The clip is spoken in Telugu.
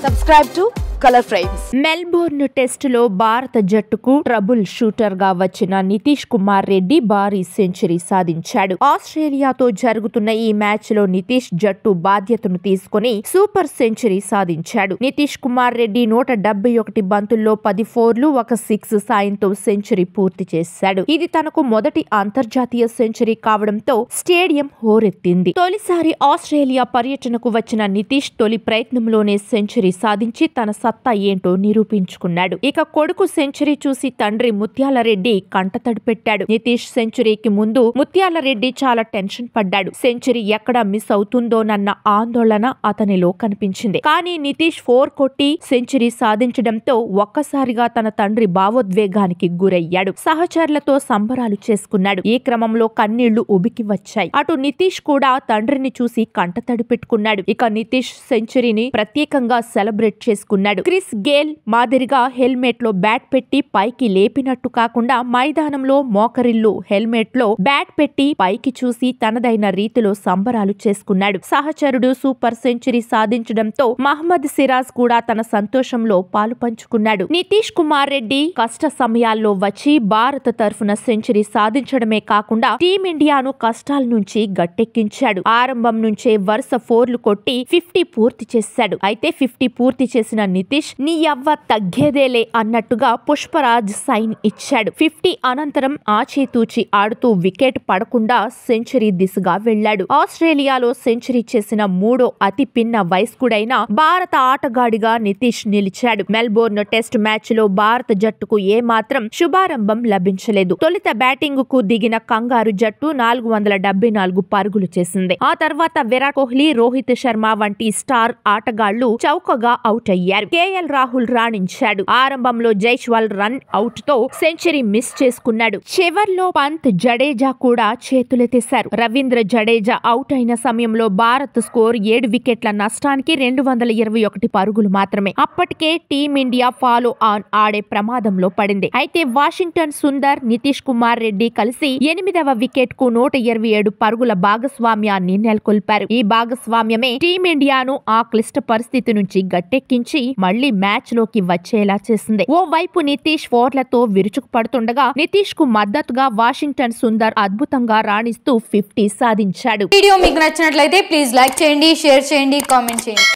Subscribe to Color Frames. Melbourne టెస్టులో భారత జట్టుకు ట్రబుల్ షూటర్ గా వచ్చిన నితీష్ కుమార్ రెడ్డి భారీ సెంచరీ సాధించాడు. ఆస్ట్రేలియాతో జరుగుతున్న ఈ మ్యాచ్ లో నితీష్ జట్టు బాధ్యతను తీసుకుని సూపర్ సెంచరీ సాధించాడు. నితీష్ కుమార్ రెడ్డి 171 బంతుల్లో 10 ఫోర్లు, 1 6 సాయంతో సెంచరీ పూర్తి చేశాడు. ఇది తనకు మొదటి అంతర్జాతీయ సెంచరీ కావడంతో స్టేడియం హోరెత్తింది. తొలిసారి ఆస్ట్రేలియా పర్యటనకు వచ్చిన నితీష్ తొలి ప్రయత్నంలోనే సెంచరీ సాధించి తన సత్తా ఏంటో నిరూపించుకున్నాడు. ఇక కొడుకు సెంచరీ చూసి తండ్రి ముత్యాలరెడ్డి కంటతడి పెట్టాడు. నితీష్ సెంచరీకి ముందు ముత్యాలరెడ్డి చాలా టెన్షన్ పడ్డాడు. సెంచరీ ఎక్కడ మిస్ అవుతుందోనన్న ఆందోళన అతనిలో కనిపించింది. కానీ నితీష్ 4 కొట్టి సెంచరీ సాధించడంతో ఒక్కసారిగా తన తండ్రి భావోద్వేగానికి గురయ్యాడు. సహచరులతో సంబరాలు చేసుకున్నాడు. ఈ క్రమంలో కన్నీళ్లు ఉబికి వచ్చాయి. అటు నితీష్ కూడా తండ్రిని చూసి కంటతడి పెట్టుకున్నాడు. ఇక నితీష్ సెంచరీని ప్రత్యేకంగా సెలబ్రేట్ చేసుకున్నాడు. క్రిస్ గేల్ మాదిరిగా హెల్మెట్ లో బ్యాట్ పెట్టి పైకి లేపినట్టు కాకుండా మైదానంలో మోకరిల్లు హెల్మెట్ లో బ్యాట్ పెట్టి పైకి చూసి తనదైన రీతిలో సంబరాలు చేసుకున్నాడు. సహచరుడు సూపర్ సెంచరీ సాధించడంతో మహమ్మద్ సిరాజ్ కూడా తన సంతోషంలో పాలు పంచుకున్నాడు. నితీష్ కుమార్ రెడ్డి కష్ట సమయాల్లో వచ్చి భారత తరఫున సెంచరీ సాధించడమే కాకుండా టీమిండియాను కష్టాల నుంచి గట్టెక్కించాడు. ఆరంభం నుంచే వరుస 4లు కొట్టి 50 పూర్తి చేశాడు. అయితే 50 పూర్తి చేసిన నితీష్ నీ యవ్వ తగ్గేదేలే అన్నట్టుగా పుష్పరాజ్ సైన్ ఇచ్చాడు. 50 అనంతరం ఆచితూచి ఆడుతూ వికెట్ పడకుండా సెంచరీ దిశగా వెళ్లాడు. ఆస్ట్రేలియాలో సెంచరీ చేసిన 3వ అతి పిన్న వయస్కుడైన భారత ఆటగాడిగా నితీష్ నిలిచాడు. మెల్బోర్న్ టెస్ట్ మ్యాచ్ లో భారత జట్టుకు ఏమాత్రం శుభారంభం లభించలేదు. తొలుత బ్యాటింగ్ కు దిగిన కంగారు జట్టు 474 పరుగులు చేసింది. ఆ తర్వాత విరాట్ కోహ్లీ, రోహిత్ శర్మ వంటి స్టార్ ఆటగాళ్లు చౌకగా అవుట్ అయ్యారు. కేఎల్ రాహుల్ రాణించాడు. ఆరంభంలో జైస్వాల్ రన్ అవుట్ తో సెంచరీ మిస్ చేసుకున్నాడు. చివర్లో పంత్, జడేజా కూడా చేతులెత్తేశారు. రవీంద్ర జడేజా అవుట్ అయిన సమయంలో భారత్ స్కోర్ 7 వికెట్ల నష్టానికి 221 పరుగులు మాత్రమే. అప్పటికే టీమిండియా ఫాలో ఆన్ ఆడే ప్రమాదంలో పడింది. అయితే వాషింగ్టన్ సుందర్, నితీష్ కుమార్ రెడ్డి కలిసి 8వ వికెట్ కు 127 పరుగుల భాగస్వామ్యాన్ని నెలకొల్పారు. ఈ భాగస్వామ్యమే టీమిండియాను ఆ క్లిష్ట పరిస్థితి నుంచి గట్టెక్కించి మళ్లీ మ్యాచ్ లోకి వచ్చేలా చేసింది. ఓ వైపు నితీష్ 4లతో విరుచుకుపడుతుండగా నితీష్ కు మద్దతుగా వాషింగ్టన్ సుందర్ అద్భుతంగా రాణిస్తూ 50 సాధించాడు. వీడియో మీకు నచ్చినట్లయితే ప్లీజ్ లైక్ చేయండి, షేర్ చేయండి, కామెంట్ చేయండి.